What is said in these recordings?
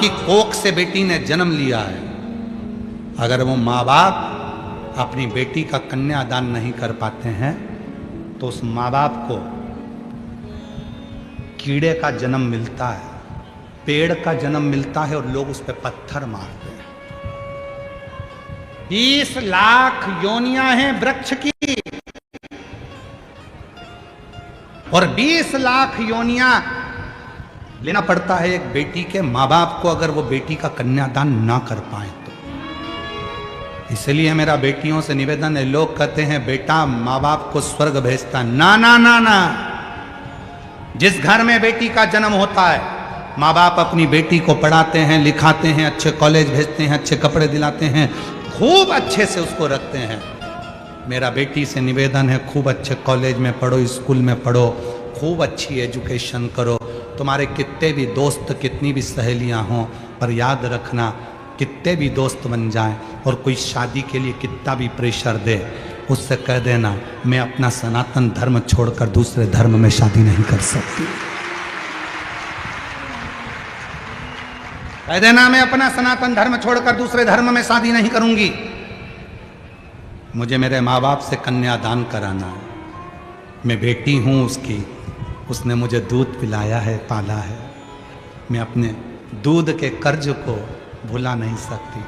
की कोख से बेटी ने जन्म लिया है, अगर वो माँ बाप अपनी बेटी का कन्यादान नहीं कर पाते हैं तो उस माँ बाप को कीड़े का जन्म मिलता है, पेड़ का जन्म मिलता है और लोग उस पर पत्थर मारते हैं। 20 लाख योनियां हैं वृक्ष की और 20 लाख योनियां लेना पड़ता है एक बेटी के माँ बाप को, अगर वो बेटी का कन्यादान ना कर पाए तो। इसलिए मेरा बेटियों से निवेदन है, लोग कहते हैं बेटा माँ बाप को स्वर्ग भेजता, ना ना ना ना। जिस घर में बेटी का जन्म होता है, माँ बाप अपनी बेटी को पढ़ाते हैं, लिखाते हैं, अच्छे कॉलेज भेजते हैं, अच्छे कपड़े दिलाते हैं, खूब अच्छे से उसको रखते हैं। मेरा बेटी से निवेदन है, खूब अच्छे कॉलेज में पढ़ो, स्कूल में पढ़ो, खूब अच्छी एजुकेशन करो। तुम्हारे कितने भी दोस्त, कितनी भी सहेलियां हों, पर याद रखना कितने भी दोस्त बन जाएं और कोई शादी के लिए कितना भी प्रेशर दे, उससे कह देना मैं अपना सनातन धर्म छोड़कर दूसरे धर्म में शादी नहीं कर सकती। कह देना मैं अपना सनातन धर्म छोड़कर दूसरे धर्म में शादी नहीं करूंगी। मुझे मेरे माँ बाप से कन्यादान कराना है, मैं बेटी हूँ उसकी, उसने मुझे दूध पिलाया है, पाला है, मैं अपने दूध के कर्ज को भुला नहीं सकती।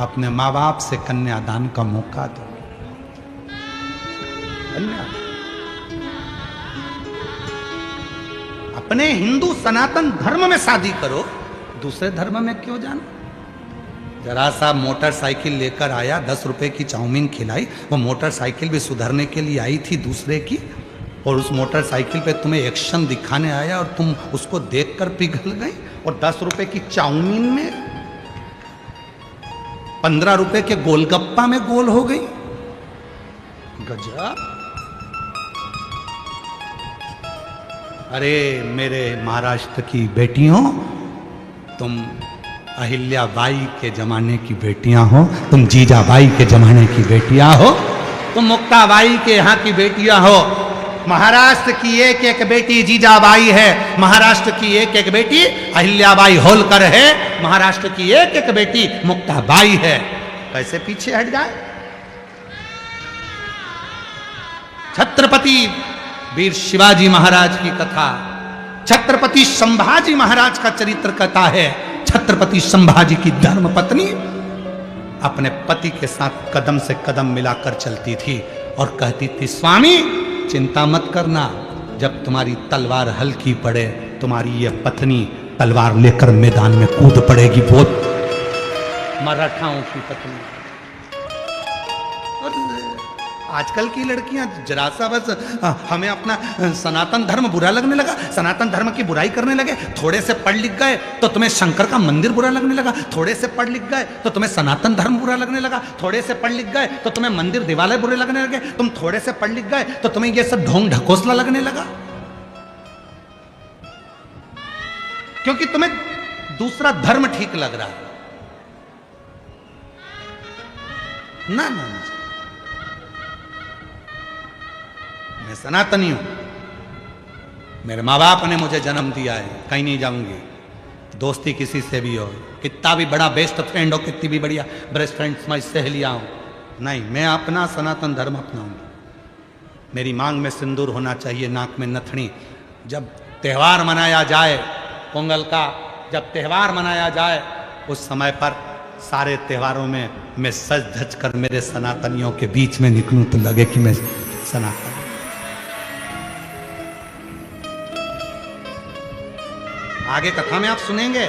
अपने माँ बाप से कन्यादान का मौका दो। अपने हिंदू सनातन धर्म में शादी करो, दूसरे धर्म में क्यों जाना। जरा सा मोटरसाइकिल लेकर आया, 10 रुपए की चाउमीन खिलाई, वो मोटरसाइकिल भी सुधरने के लिए आई थी दूसरे की, और उस मोटरसाइकिल पे तुम्हें एक्शन दिखाने आया और तुम उसको देखकर पिघल गई, और 10 रुपए की चाउमीन में 15 रुपए के गोलगप्पा में गोल हो गई। गजब। अरे मेरे महाराष्ट्र की बेटियों, तुम अहिल्याबाई के जमाने की बेटियां हो, तुम जीजाबाई के जमाने की बेटियां हो, तुम मुक्ताबाई के यहाँ की बेटियां हो। महाराष्ट्र की एक एक बेटी जीजाबाई है, महाराष्ट्र की एक एक बेटी अहिल्याबाई होलकर है, महाराष्ट्र की एक एक बेटी मुक्ताबाई है। कैसे पीछे हट जाए। छत्रपति वीर शिवाजी महाराज की कथा, छत्रपति संभाजी महाराज का चरित्र कथा है। छत्रपति संभाजी की धर्म पत्नी अपने पति के साथ कदम से कदम मिलाकर चलती थी और कहती थी, स्वामी चिंता मत करना, जब तुम्हारी तलवार हल्की पड़े तुम्हारी ये पत्नी तलवार लेकर मैदान में कूद पड़ेगी। वो मराठाओं की पत्नी। और आजकल की लड़कियां जरा सा बस हमें अपना सनातन धर्म बुरा लगने लगा, सनातन धर्म की बुराई करने लगे। थोड़े से पढ़ लिख गए तो तुम्हें शंकर का मंदिर बुरा लगने लगा, थोड़े से पढ़ लिख गए तो तुम्हें सनातन धर्म बुरा लगने लगा, थोड़े से पढ़ लिख गए तो तुम्हें मंदिर दिवालय बुरे लगने लगे, तुम थोड़े से पढ़ लिख गए तो तुम्हें ये सब ढोंग ढकोसला लगने लगा, क्योंकि तुम्हें दूसरा धर्म ठीक लग रहा है। ना ना, मैं सनातनी हूं, मेरे माँ बाप ने मुझे जन्म दिया है, कहीं नहीं जाऊंगी। दोस्ती किसी से भी हो, कितना भी बड़ा बेस्ट फ्रेंड हो, कितनी भी बढ़िया बेस्ट फ्रेंड तुम्हारी सहेलियां हो, नहीं, मैं अपना सनातन धर्म अपनाऊंगी। मेरी मांग में सिंदूर होना चाहिए, नाक में नथनी। जब त्यौहार मनाया जाए पोंगल का, जब त्यौहार मनाया जाए उस समय पर सारे त्योहारों में मैं सज धज कर मेरे सनातनियों के बीच में निकलूं तो लगे कि मैं सनातन। आगे कथा में आप सुनेंगे,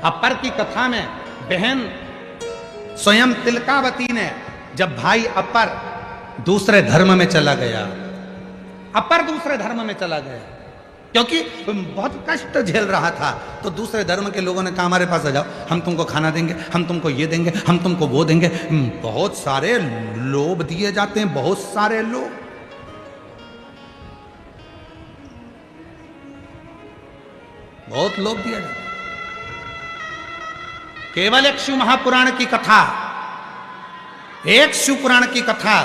अपर की कथा में बहन स्वयं तिलकावती ने, जब भाई अपर दूसरे धर्म में चला गया, अपर दूसरे धर्म में चला गया क्योंकि बहुत कष्ट झेल रहा था, तो दूसरे धर्म के लोगों ने कहा हमारे पास आ जाओ, हम तुमको खाना देंगे, हम तुमको ये देंगे, हम तुमको वो देंगे। बहुत सारे लोभ दिए जाते हैं, बहुत सारे लोग। बहुत लोभ दिया जाता है। केवल एक शिव महापुराण की कथा, एक शिव पुराण की कथा,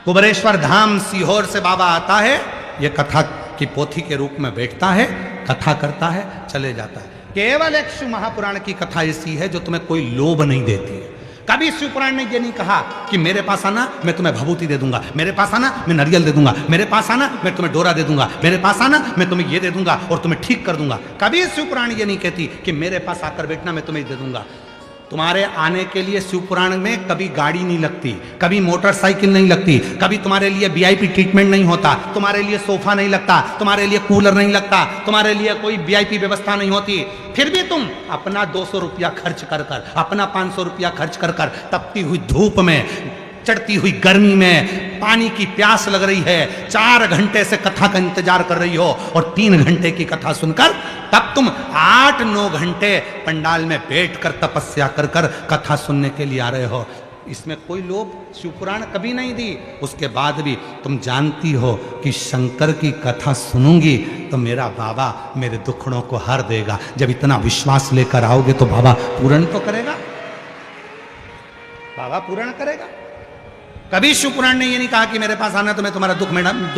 कुबरेश्वर धाम सीहोर से बाबा आता है, ये कथा की पोथी के रूप में बैठता है, कथा करता है, चले जाता है। केवल एक शिव महापुराण की कथा ऐसी है जो तुम्हें कोई लोभ नहीं देती है। कभी शिव पुराण ने ये नहीं कहा कि मेरे पास आना मैं तुम्हें भभूति दे दूंगा, मेरे पास आना मैं नारियल दे दूंगा, मेरे पास आना मैं तुम्हें डोरा दे दूंगा, मेरे पास आना मैं तुम्हें ये दे दूंगा और तुम्हें ठीक कर दूंगा। कभी शिव पुराण ये नहीं कहती कि मेरे पास आकर बैठना मैं तुम्हें दे दूंगा। तुम्हारे आने के लिए शिव पुराण में कभी गाड़ी नहीं लगती, कभी मोटरसाइकिल नहीं लगती, कभी तुम्हारे लिए वीआईपी ट्रीटमेंट नहीं होता, तुम्हारे लिए सोफा नहीं लगता, तुम्हारे लिए कूलर नहीं लगता, तुम्हारे लिए कोई वीआईपी व्यवस्था नहीं होती। फिर भी तुम अपना 200 रुपया खर्च कर कर, अपना 500 रुपया खर्च कर कर तपती हुई धूप में, चढ़ती हुई गर्मी में, पानी की प्यास लग रही है, 4 घंटे से कथा का इंतजार कर रही हो और 3 घंटे की कथा सुनकर तब तुम 8-9 घंटे पंडाल में बैठकर तपस्या कर कर कथा सुनने के लिए आ रहे हो। इसमें कोई लोभ शिवपुराण कभी नहीं दी। उसके बाद भी तुम जानती हो कि शंकर की कथा सुनूंगी तो मेरा बाबा मेरे दुखड़ों को हर देगा। जब इतना विश्वास लेकर आओगे तो बाबा पूर्ण तो करेगा, बाबा पूर्ण करेगा। कभी शिवपुराण ने ये नहीं कहा कि मेरे पास आना तो मैं तुम्हारा दुख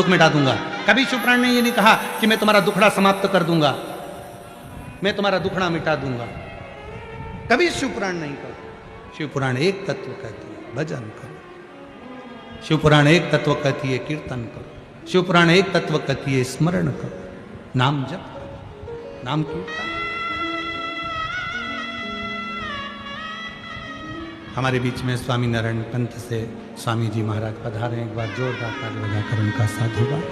मिटा दूंगा। कभी शिवपुराण ने ये नहीं कहा कि मैं तुम्हारा दुखड़ा समाप्त कर दूंगा, मैं तुम्हारा दुखड़ा मिटा दूंगा। कभी शिवपुराण नहीं कहा। शिवपुराण एक तत्व कहती है भजन करो, शिवपुराण एक तत्व कहती है कीर्तन करो, शिवपुराण एक तत्व कहती है स्मरण करो, नाम जप करो, नाम कीर्तन। हमारे बीच में स्वामी नारायण पंथ से स्वामी जी महाराज पधारे। एक बार जोरदार ताली बजाकर उनका साधुवाद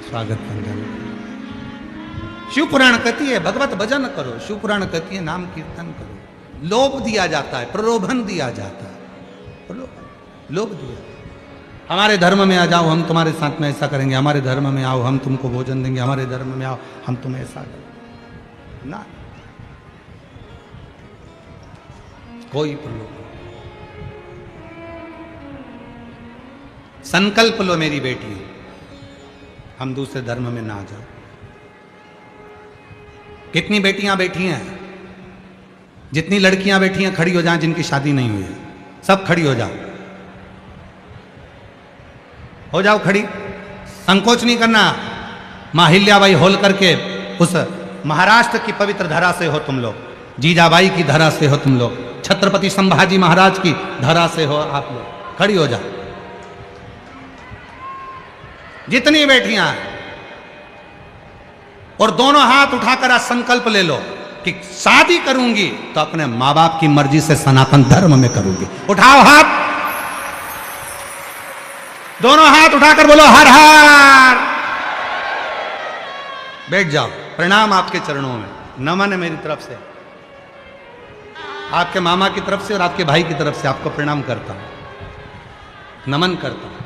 स्वागत वंदन। शिवपुराण कहती है भगवत भजन करो, शिवपुराण कहती है नाम कीर्तन करो। लोभ दिया जाता है, प्रलोभन दिया जाता है, लोभ दिया। हमारे धर्म में आ जाओ हम तुम्हारे साथ में ऐसा करेंगे, हमारे धर्म में आओ हम तुमको भोजन देंगे, हमारे धर्म में आओ हम तुम्हें ऐसा करेंगे ना। कोई प्रलोभन। संकल्प लो मेरी बेटी, हम दूसरे धर्म में ना जाओ। कितनी बेटियां बैठी हैं, जितनी लड़कियां बैठी हैं खड़ी हो जाएं, जिनकी शादी नहीं हुई है सब खड़ी हो जाओ, हो जाओ खड़ी। संकोच नहीं करना। माहिल्याबाई होलकर के उस महाराष्ट्र की पवित्र धरा से हो तुम लोग, जीजाबाई की धरा से हो तुम लोग, छत्रपति संभाजी महाराज की धरा से हो आप लोग, खड़ी हो जाओ जितनी बैठियां हैं। और दोनों हाथ उठाकर आज संकल्प ले लो कि शादी करूंगी तो अपने मां बाप की मर्जी से सनातन धर्म में करूंगी। उठाओ हाथ, दोनों हाथ उठाकर बोलो हर हर। बैठ जाओ। प्रणाम आपके चरणों में, नमन है मेरी तरफ से, आपके मामा की तरफ से और आपके भाई की तरफ से आपको प्रणाम करता हूं, नमन करता हूं।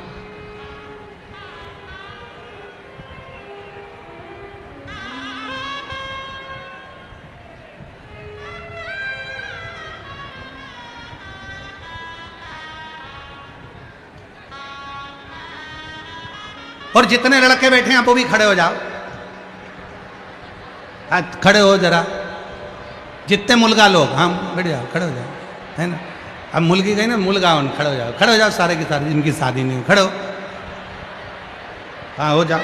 और जितने लड़के बैठे हैं वो भी खड़े हो जाओ, खड़े हो जरा। जितने मुलगा लोग, हाँ बैठ जाओ, खड़े हो जाओ, है ना। अब मुलगी गई ना, मुलगा उन खड़े हो जाओ, खड़े हो जाओ सारे के सारे जिनकी शादी नहीं हुई, खड़े हो, हाँ हो जाओ।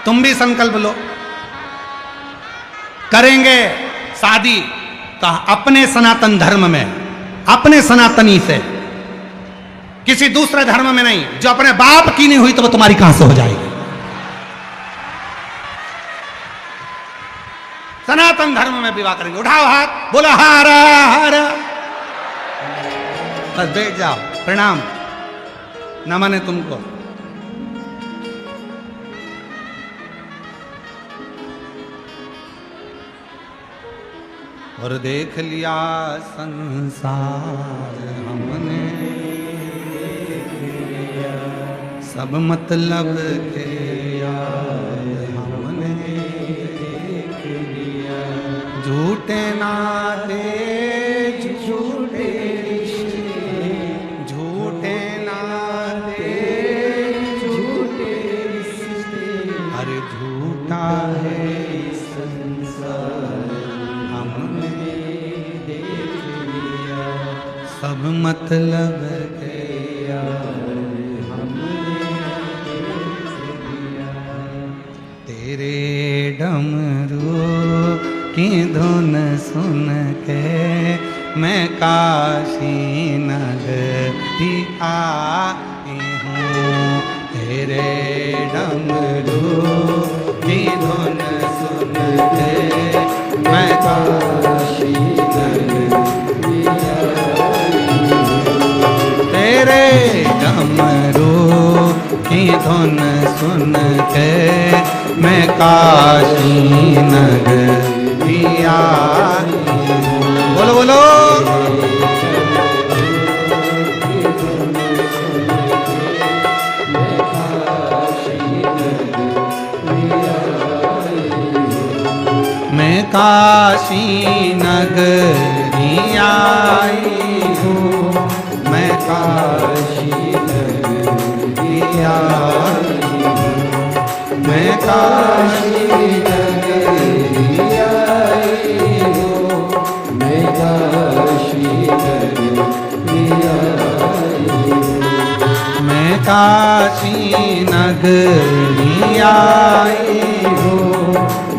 तुम भी संकल्प लो, करेंगे शादी तो अपने सनातन धर्म में, अपने सनातनी से, किसी दूसरे धर्म में नहीं। जो अपने बाप की नहीं हुई तो वो तुम्हारी कहां से हो जाएगी। सनातन धर्म में विवाह करेंगे। उठाओ हाथ, बोलो हारा हारा, बस बैठ जाओ। प्रणाम, नमन है तुमको। और देख लिया संसार हमने, सब मतलब के यार हमने, झूठे नाते झूठे रिश्ते, झूठे नाते झूठे रिश्ते, अरे झूठा है सब मतलब के यार हमने देख लिया। तेरे डमरू की धुन सुन के मैं काशी नगरी आई हूँ। तेरे डमरू की धुन सुन के मैं काशी नगरी आई हूँ। तेरे डमरू की धुन सुन के मैं काशी नगरी आई हूँ। बोलो बोलो। मैं काशी नगरी आई हूँ। मैं काशी नगरी आई हूँ। मैं काशी नगरी आई हूँ। मैं काशी नगरी आई हूँ। मैं काशी नगरी आई हूँ।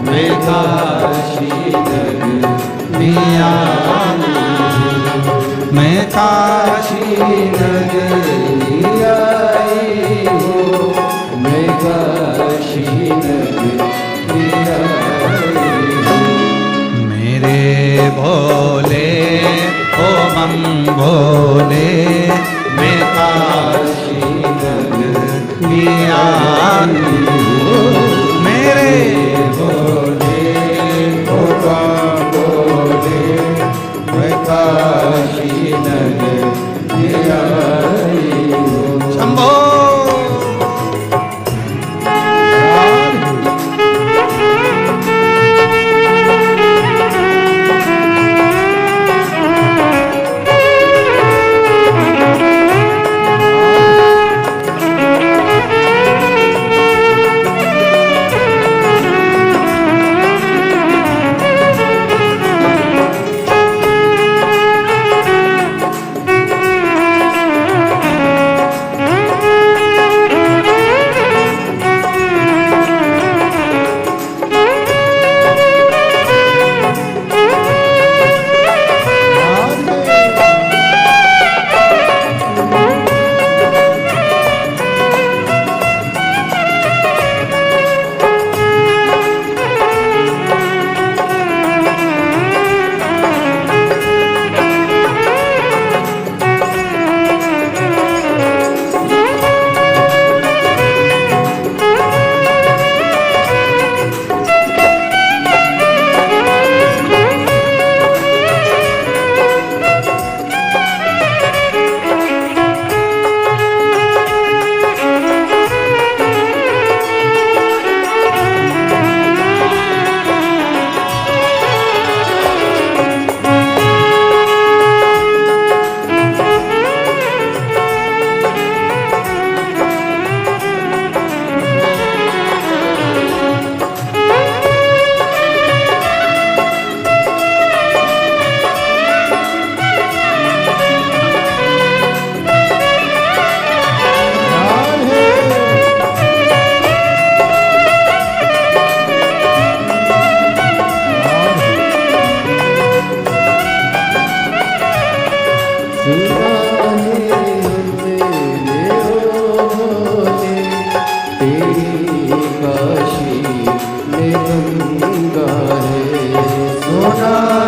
मैं काशी नगरी आई हूँ। मैं काशी नगरी आई हूँ। मैं काशी नगरी आई हूँ। मेरे भोले ओ बम भोले मैं काशी नगरी आई हूँ। मेरे भोले ओ बम भोले मैं काशी नगरी आई हूँ। शंभो।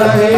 आई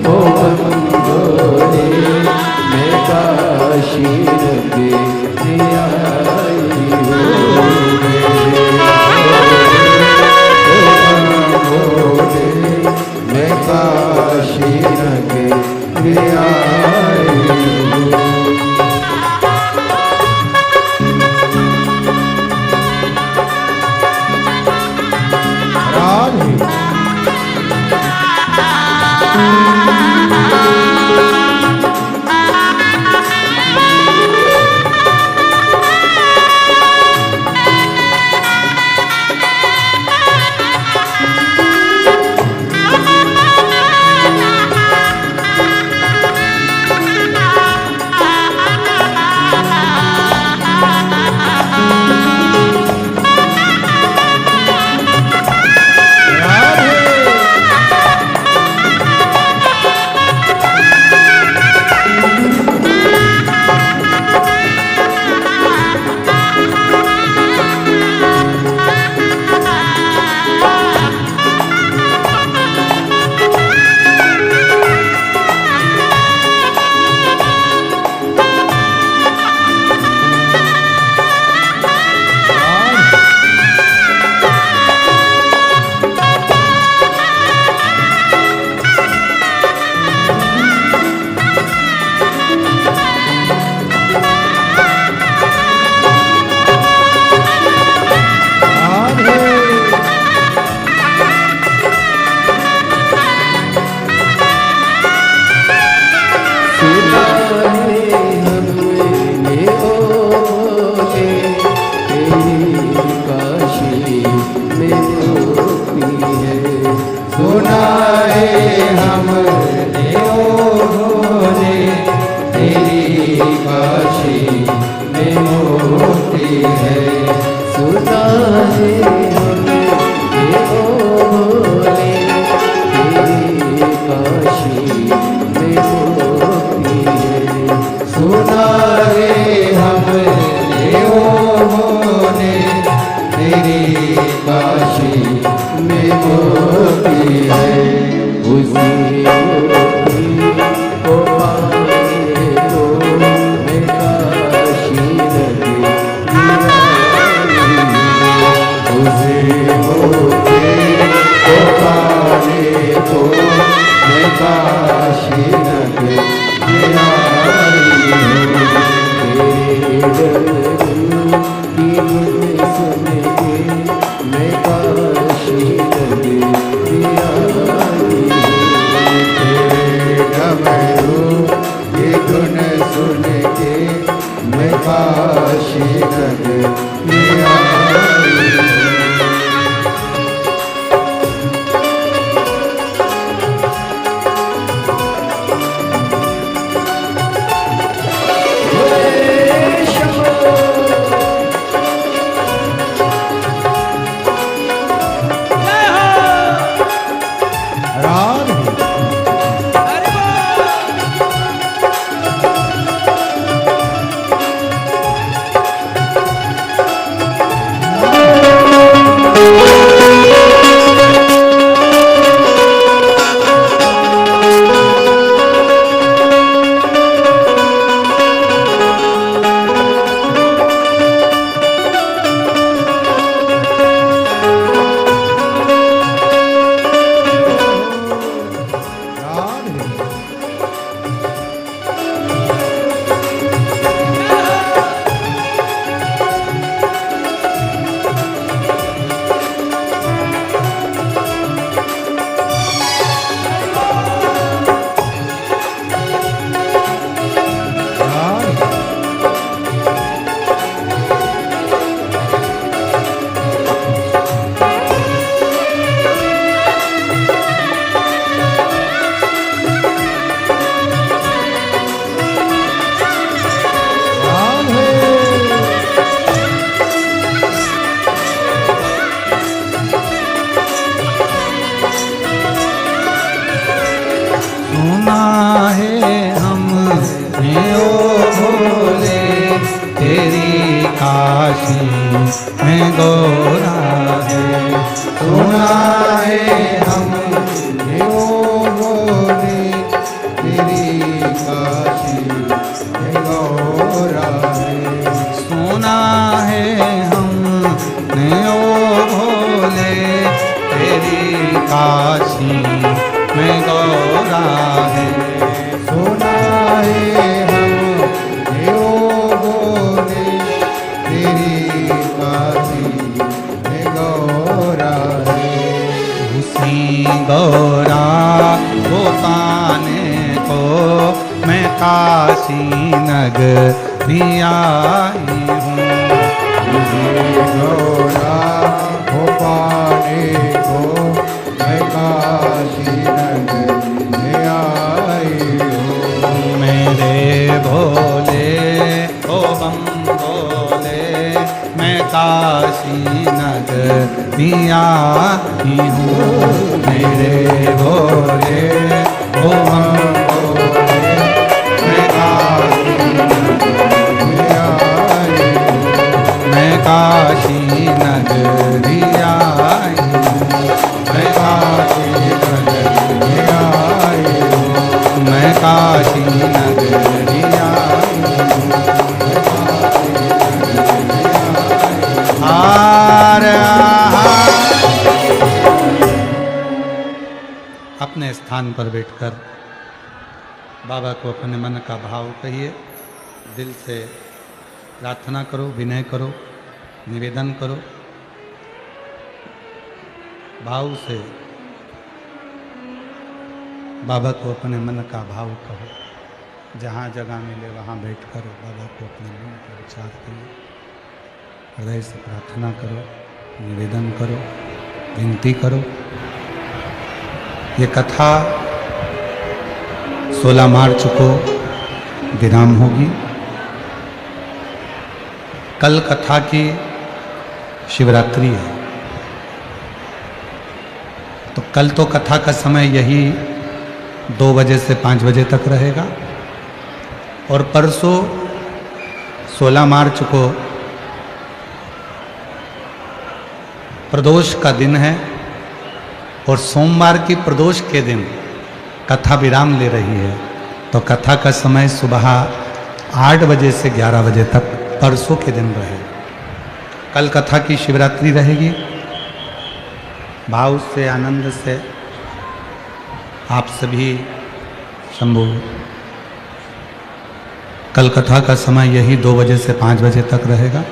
हूँ। काशी नगरी आई हूँ। काशी में गोरा है, सुना है हमने ओ बोले तेरी काशी में गोरा है, सुना है हमने ओ भोले तेरी काशी में गौरा है। सुना है हम लोगों ने तेरी काशी में गौरा है। उसी गौरा को पाने को मैं काशी नगरी आई हूँ। गौरा को पाने को मैं काशी नगरी में आई हूँ। मेरे भोले ओ बम भोले मैं काशी नगरी आई हूँ। मेरे भोले ओ बम भोले मैं काशी नगरी आई हूँ। मैं काशी नगरी आई हूँ। मैं काशी नगरी आई हूँ। मैं काशी नगरी आई हूँ। अपने स्थान पर बैठकर बाबा को अपने मन का भाव कहिए, दिल से प्रार्थना करो, विनय करो, निवेदन करो, भाव से बाबा को अपने मन का भाव कहो। जहाँ जगह मिले वहाँ बैठकर बाबा को अपने मन का विचार करो, हृदय से प्रार्थना करो, निवेदन करो, विनती करो। ये कथा 16 मार्च को विराम होगी। कल कथा की शिवरात्रि है, तो कल तो कथा का समय यही 2 बजे से 5 बजे तक रहेगा। और परसों 16 मार्च को प्रदोष का दिन है और सोमवार की प्रदोष के दिन कथा विराम ले रही है। तो कथा का समय सुबह 8 बजे से 11 बजे तक परसों के दिन रहेगा। कल कथा की शिवरात्रि रहेगी। भाव से, आनंद से आप सभी शंभु कल कथा का समय यही 2 बजे से 5 बजे तक रहेगा।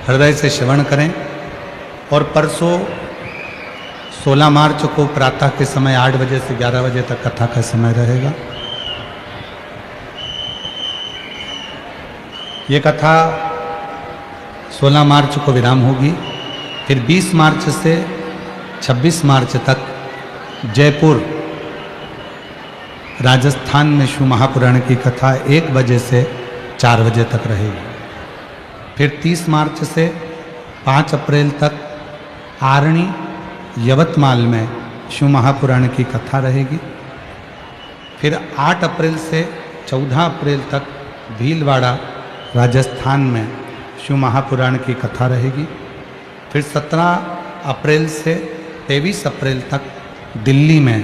हृदय से श्रवण करें। और परसों 16 मार्च को प्रातः के समय 8 बजे से 11 बजे तक कथा का समय रहेगा। ये कथा 16 मार्च को विराम होगी। फिर 20 मार्च से 26 मार्च तक जयपुर राजस्थान में शिव महापुराण की कथा 1 बजे से 4 बजे तक रहेगी। फिर 30 मार्च से 5 अप्रैल तक आरणी यवतमाल में शिव महापुराण की कथा रहेगी। फिर 8 अप्रैल से 14 अप्रैल तक भीलवाड़ा राजस्थान में शिव महापुराण की कथा रहेगी। फिर 17 अप्रैल से 23 अप्रैल तक दिल्ली में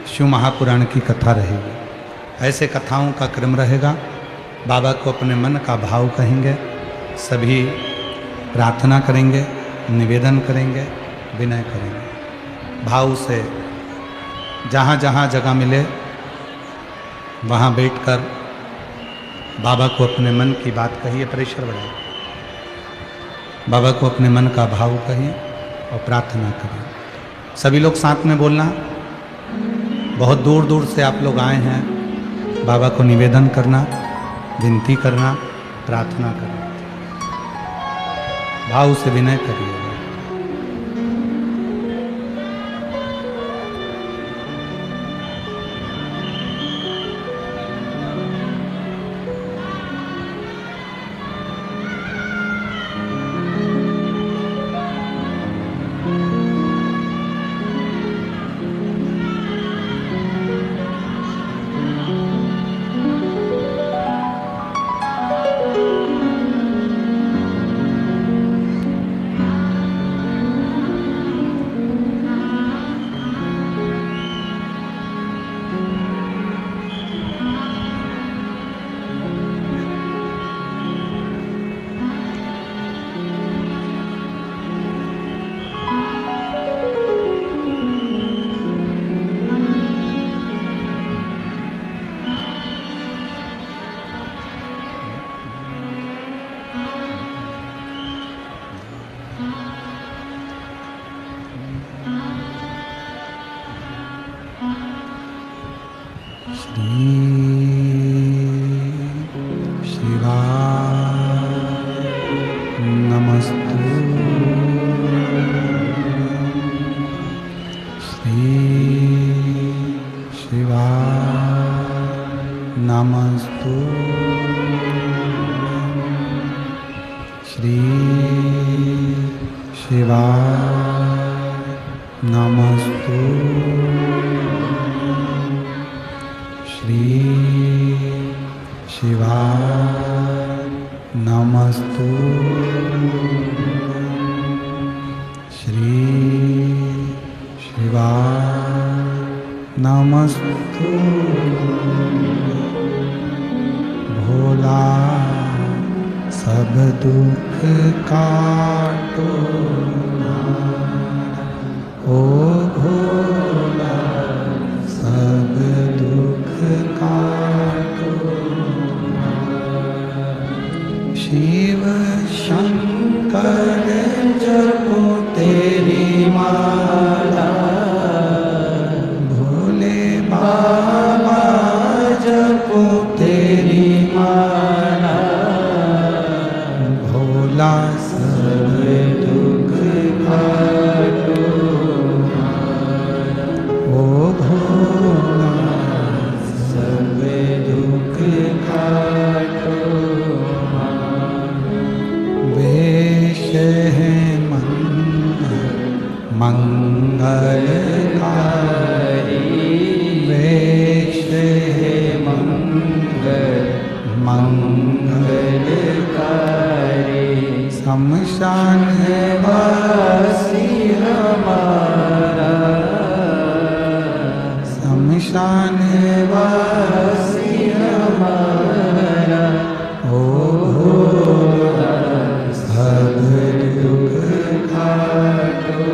शिव महापुराण की कथा रहेगी। ऐसे कथाओं का क्रम रहेगा। बाबा को अपने मन का भाव कहेंगे, सभी प्रार्थना करेंगे, निवेदन करेंगे, विनय करेंगे। भाव से जहाँ जहाँ जगह मिले वहाँ बैठकर बाबा को अपने मन की बात कहिए, प्रेशर बढ़ाइए। बाबा को अपने मन का भाव कहिए और प्रार्थना करिए। सभी लोग साथ में बोलना। बहुत दूर दूर से आप लोग आए हैं बाबा को निवेदन करना, विनती करना, प्रार्थना करना। भाव से विनय करिए। श्री शिवाय नमस्तु। श्री शिवाय नमस्तु। श्री शिवाय नमस्तु। श्री शिवाय नमस्तु। श्री शिवाय नमस्तु। भोला सब दुख काटो ओ भोला सब दुख काटो। शिव शंकर जपो तेरी माला, भोले बाबा जपो तेरी माला। भोला सब दुख काटो ओ भोला सब दुख काटो। वेश है मंगलकारी, वेश है मंगलकारी। शमशान वासी हमारा, शमशान वासी हमारा। ओ भोला सब दुख काटो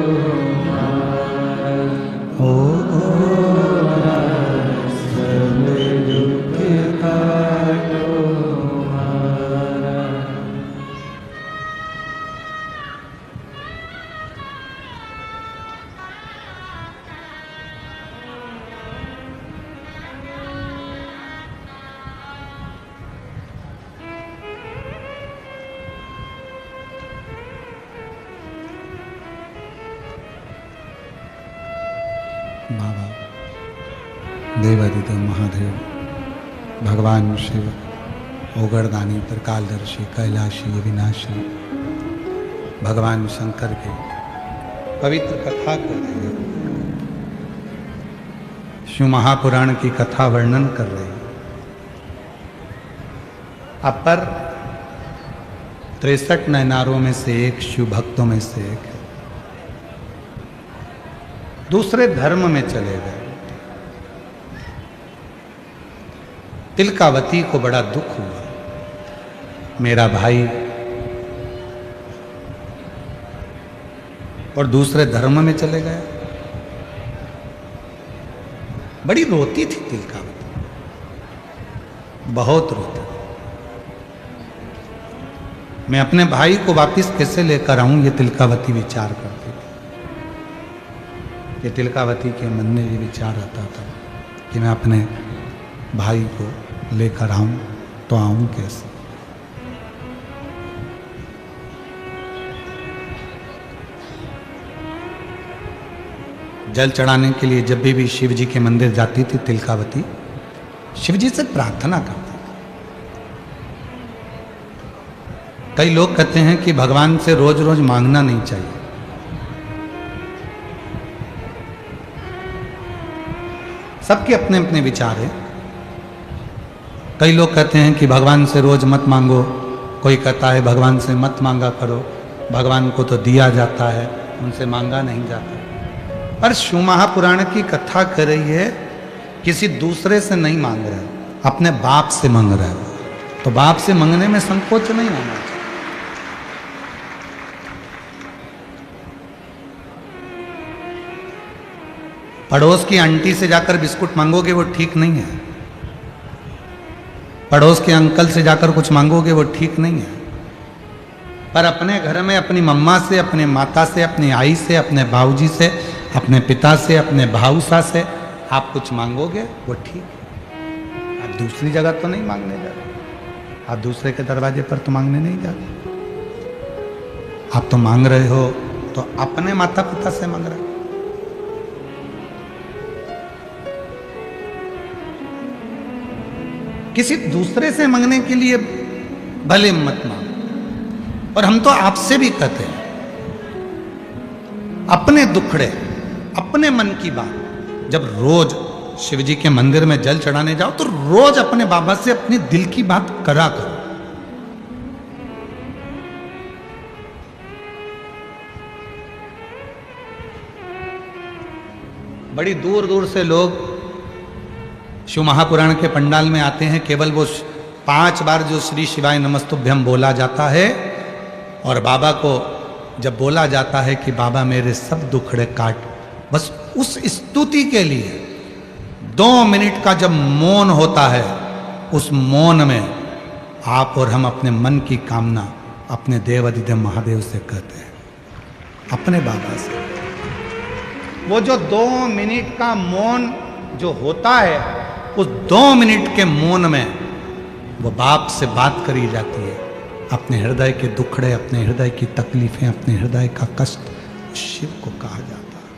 ओ भोला सब दुख काटो। बाबा देवादिदेव महादेव, भगवान शिव, ओगरदानी, त्रिकालदर्शी, कैलाशी, अविनाशी, भगवान शंकर के पवित्र कथा कर रहे हैं। शिव महापुराण की कथा वर्णन कर रहे हैं। अपर 63 नयनारों में से एक, शिव भक्तों में से एक है। दूसरे धर्म में चले गए। तिलकावती को बड़ा दुख हुआ, मेरा भाई और दूसरे धर्म में चले गए। बड़ी रोती थी तिलकावती, बहुत रोती। मैं अपने भाई को वापस कैसे लेकर आऊं, ये तिलकावती विचार करती थी। ये तिलकावती के मन में ये विचार आता था कि मैं अपने भाई को लेकर आऊं तो आऊं कैसे। जल चढ़ाने के लिए जब भी शिव जी के मंदिर जाती थी तिलकावती, शिव जी से प्रार्थना करती थी। कई लोग कहते हैं कि भगवान से रोज रोज मांगना नहीं चाहिए। सबके अपने अपने विचार हैं। कई लोग कहते हैं कि भगवान से रोज मत मांगो, कोई कहता है भगवान से मत मांगा करो, भगवान को तो दिया जाता है, उनसे मांगा नहीं जाता। पर शिव महापुराण की कथा कर रही है किसी दूसरे से नहीं मांग रहे, अपने बाप से मांग रहे हो। तो बाप से मांगने में संकोच नहीं होना चाहिए। पड़ोस की आंटी से जाकर बिस्कुट मांगोगे वो ठीक नहीं है। पड़ोस के अंकल से जाकर कुछ मांगोगे वो ठीक नहीं है। पर अपने घर में अपनी मम्मा से, अपने माता से, अपनी आई से, अपने बाबूजी से, अपने पिता से, अपने भाऊसा से आप कुछ मांगोगे वो ठीक है। आप दूसरी जगह तो नहीं मांगने जा रहे, आप दूसरे के दरवाजे पर तो मांगने नहीं जा रहे। आप तो मांग रहे हो तो अपने माता पिता से मांग रहे हो। किसी दूसरे से मांगने के लिए भले मत मांगो। और हम तो आपसे भी कहते हैं, अपने दुखड़े, अपने मन की बात जब रोज शिव जी के मंदिर में जल चढ़ाने जाओ तो रोज अपने बाबा से अपने दिल की बात करा करो। बड़ी दूर दूर से लोग शिव महापुराण के पंडाल में आते हैं, केवल वो 5 बार जो श्री शिवाय नमस्तुभ्यम बोला जाता है, और बाबा को जब बोला जाता है कि बाबा मेरे सब दुखड़े काट, बस उस स्तुति के लिए 2 मिनट का जब मौन होता है, उस मौन में आप और हम अपने मन की कामना अपने देव अधिदेव महादेव से कहते हैं, अपने बाबा से। वो जो 2 मिनट का मौन जो होता है, उस 2 मिनट के मौन में वो बाप से बात करी जाती है, अपने हृदय के दुखड़े, अपने हृदय की तकलीफें, अपने हृदय का कष्ट शिव को कहा जाता है,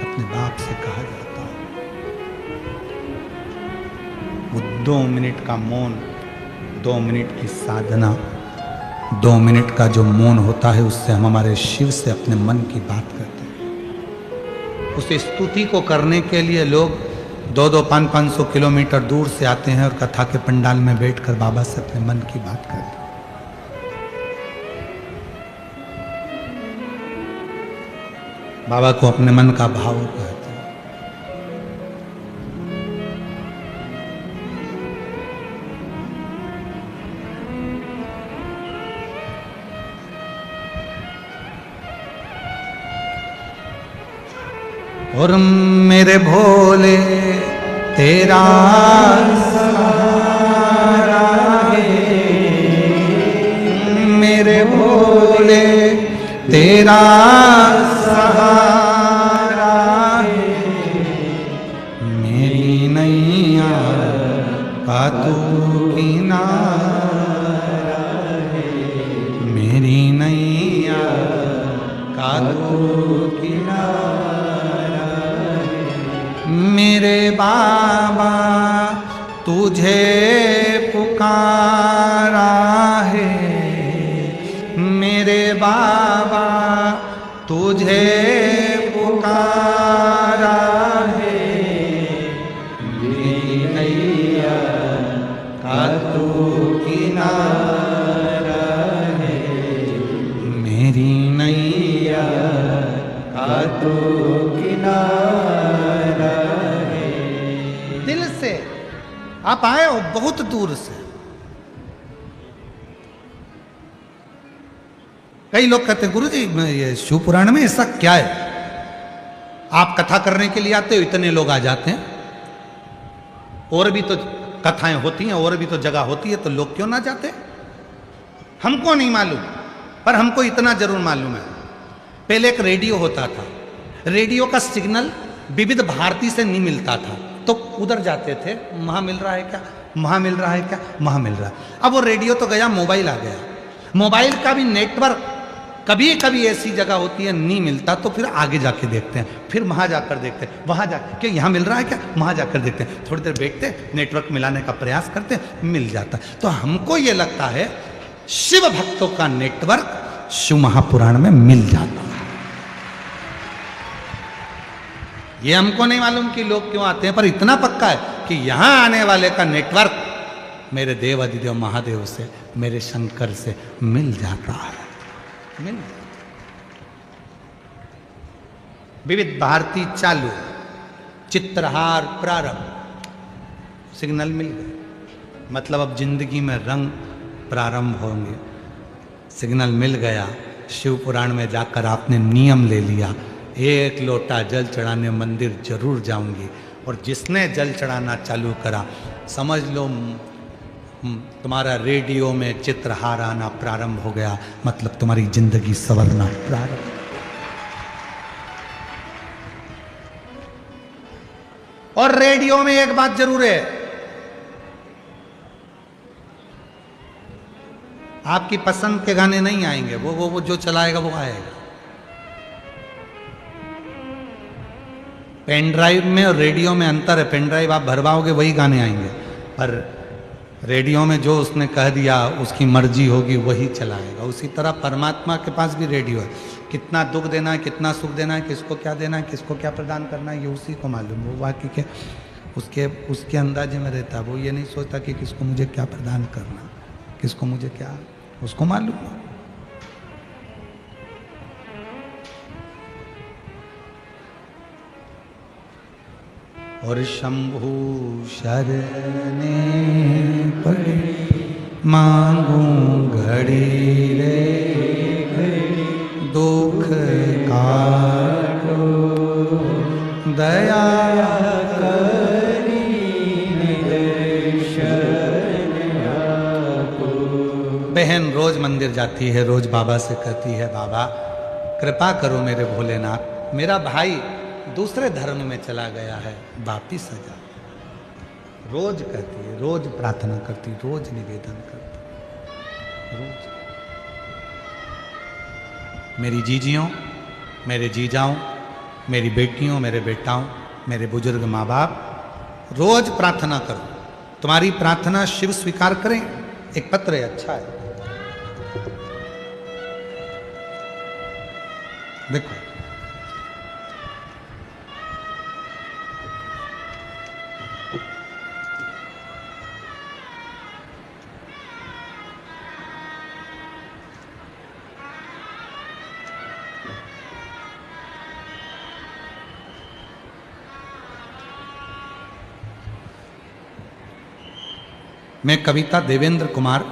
अपने बाप से कहा जाता है। वो 2 मिनट का मौन, 2 मिनट की साधना, 2 मिनट का जो मौन होता है, उससे हम हमारे शिव से अपने मन की बात करते हैं। उस स्तुति को करने के लिए लोग 200, 500 किलोमीटर दूर से आते हैं और कथा के पंडाल में बैठकर बाबा से अपने मन की बात करते हैं। बाबा को अपने मन का भाव कहते हैं। और मेरे भोले तेरा सहारा है, मेरे भोले तेरा सहारा है, मेरी नैया का तू किनारा है, मेरी नैया का तू किनारा, मेरे बाबा तुझे पुकारा है, मेरे बाबा तुझे पुकारा है, मेरी नैया का तू किनारा है, मेरी नैया का तू किनारा है। दिल से आप आए हो बहुत दूर से। कई लोग कहते हैं गुरुजी ये शिव पुराण में ऐसा क्या है, आप कथा करने के लिए आते हो, इतने लोग आ जाते हैं, और भी तो कथाएं होती हैं, और भी तो जगह होती है, तो लोग क्यों ना जाते? हमको नहीं मालूम, पर हमको इतना जरूर मालूम है, पहले एक रेडियो होता था, रेडियो का सिग्नल विविध भारती से नहीं मिलता था, तो उधर जाते थे, वहां मिल रहा है क्या, वहां मिल रहा है क्या, वहां मिल रहा है। अब वो रेडियो तो गया, मोबाइल आ गया, मोबाइल का भी नेटवर्क कभी कभी ऐसी जगह होती है नहीं मिलता, तो फिर आगे जाके देखते हैं, फिर वहां जाकर देखते हैं, वहां जाकर क्या यहाँ मिल रहा है क्या, वहां जाकर देखते हैं, थोड़ी देर बैठते, नेटवर्क मिलाने का प्रयास करते हैं, मिल जाता है। तो हमको ये लगता है शिव भक्तों का नेटवर्क शिव महापुराण में मिल जाता है। ये हमको नहीं मालूम कि लोग क्यों आते हैं, पर इतना पक्का है कि यहां आने वाले का नेटवर्क मेरे देव अधिदेव महादेव से, मेरे शंकर से मिल जाता है, मिल जाता। विविध भारती चालू, चित्रहार प्रारंभ, सिग्नल मिल गए, मतलब अब जिंदगी में रंग प्रारंभ होंगे। सिग्नल मिल गया, शिव पुराण में जाकर आपने नियम ले लिया, 1 लोटा जल चढ़ाने मंदिर जरूर जाऊंगी, और जिसने जल चढ़ाना चालू करा, समझ लो तुम्हारा रेडियो में चित्रहार आना प्रारंभ हो गया, मतलब तुम्हारी जिंदगी संवरना प्रारंभ। और रेडियो में एक बात जरूर है, आपकी पसंद के गाने नहीं आएंगे, वो जो चलाएगा वो आएगा। पेन ड्राइव में और रेडियो में अंतर है। पेन ड्राइव आप भरवाओगे वही गाने आएंगे, पर रेडियो में जो उसने कह दिया उसकी मर्जी होगी वही चलाएगा। उसी तरह परमात्मा के पास भी रेडियो है। कितना दुख देना है, कितना सुख देना है, किसको क्या देना है, किसको क्या प्रदान करना है, ये उसी को मालूम। वो बाकी के उसके अंदाजे में रहता है। वो ये नहीं सोचता कि किसको मुझे क्या प्रदान करना, किसको मुझे क्या, उसको मालूम है। और शंभु शरणे पड़े मांगू घड़ी रे दुख काटो दया करी बहन रोज मंदिर जाती है, रोज बाबा से कहती है बाबा कृपा करो मेरे भोलेनाथ, मेरा भाई दूसरे धर्म में चला गया है, वापिस आ जा। रोज कहती है, रोज प्रार्थना करती, रोज निवेदन करती, रोज। मेरी जीजियों, मेरे जीजाओं, मेरी बेटियों, मेरे बेटाओं, मेरे बुजुर्ग माँ बाप, रोज प्रार्थना करो। तुम्हारी प्रार्थना शिव स्वीकार करें। एक पत्र है, अच्छा है, देखो। मैं कविता देवेंद्र कुमार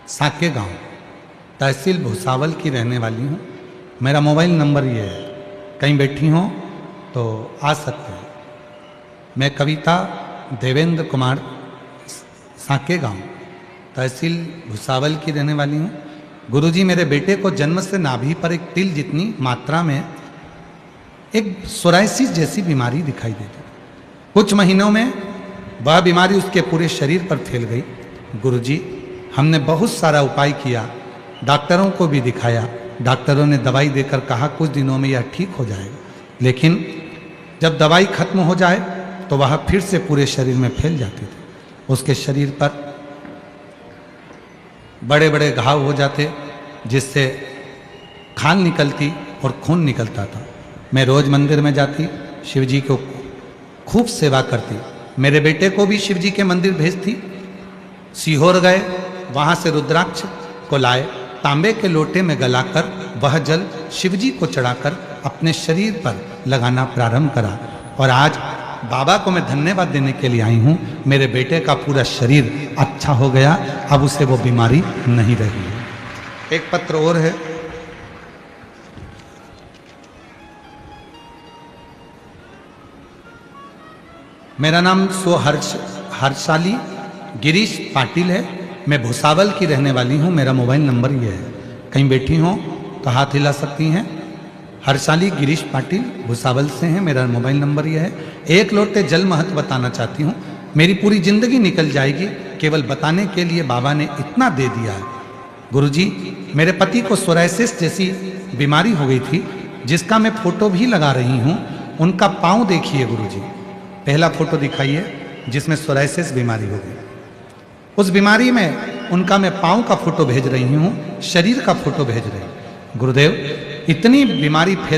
साके गांव तहसील भुसावल की रहने वाली हूँ। मेरा मोबाइल नंबर ये है, कहीं बैठी हो तो आ सकते हैं। मैं कविता देवेंद्र कुमार साके गांव तहसील भुसावल की रहने वाली हूँ। गुरुजी मेरे बेटे को जन्म से नाभि पर एक तिल जितनी मात्रा में एक सोराइसिस जैसी बीमारी दिखाई देती। कुछ महीनों में वह बीमारी उसके पूरे शरीर पर फैल गई। गुरुजी हमने बहुत सारा उपाय किया, डॉक्टरों को भी दिखाया। डॉक्टरों ने दवाई देकर कहा कुछ दिनों में यह ठीक हो जाएगा, लेकिन जब दवाई खत्म हो जाए तो वह फिर से पूरे शरीर में फैल जाती थी। उसके शरीर पर बड़े बड़े घाव हो जाते, जिससे खाल निकलती और खून निकलता था। मैं रोज मंदिर में जाती, शिव जी को खूब सेवा करती। मेरे बेटे को भी शिव जी के मंदिर भेजती। सीहोर गए, वहाँ से रुद्राक्ष को लाए, तांबे के लोटे में गलाकर वह जल शिव जी को चढ़ाकर अपने शरीर पर लगाना प्रारंभ करा। और आज बाबा को मैं धन्यवाद देने के लिए आई हूँ। मेरे बेटे का पूरा शरीर अच्छा हो गया, अब उसे वो बीमारी नहीं रही है। एक पत्र और है, मेरा नाम हर्षाली गिरीश पाटिल है। मैं भुसावल की रहने वाली हूँ। मेरा मोबाइल नंबर ये है, कहीं बैठी हो तो हाथ हिला सकती हैं। हर्षाली गिरीश पाटिल भुसावल से हैं। मेरा मोबाइल नंबर ये है। एक लोटे जल महत्व बताना चाहती हूँ। मेरी पूरी जिंदगी निकल जाएगी केवल बताने के लिए बाबा ने इतना दे दिया है। गुरुजी मेरे पति को सोराइसिस जैसी बीमारी हो गई थी, जिसका मैं फोटो भी लगा रही हूँ। उनका पाँव देखिए गुरुजी, पहला फोटो दिखाइए जिसमें सोराइसिस बीमारी हो गई। उस बीमारी में उनका मैं पाँव का फोटो भेज रही हूँ, शरीर का फोटो भेज रही हूँ। गुरुदेव इतनी बीमारी फैल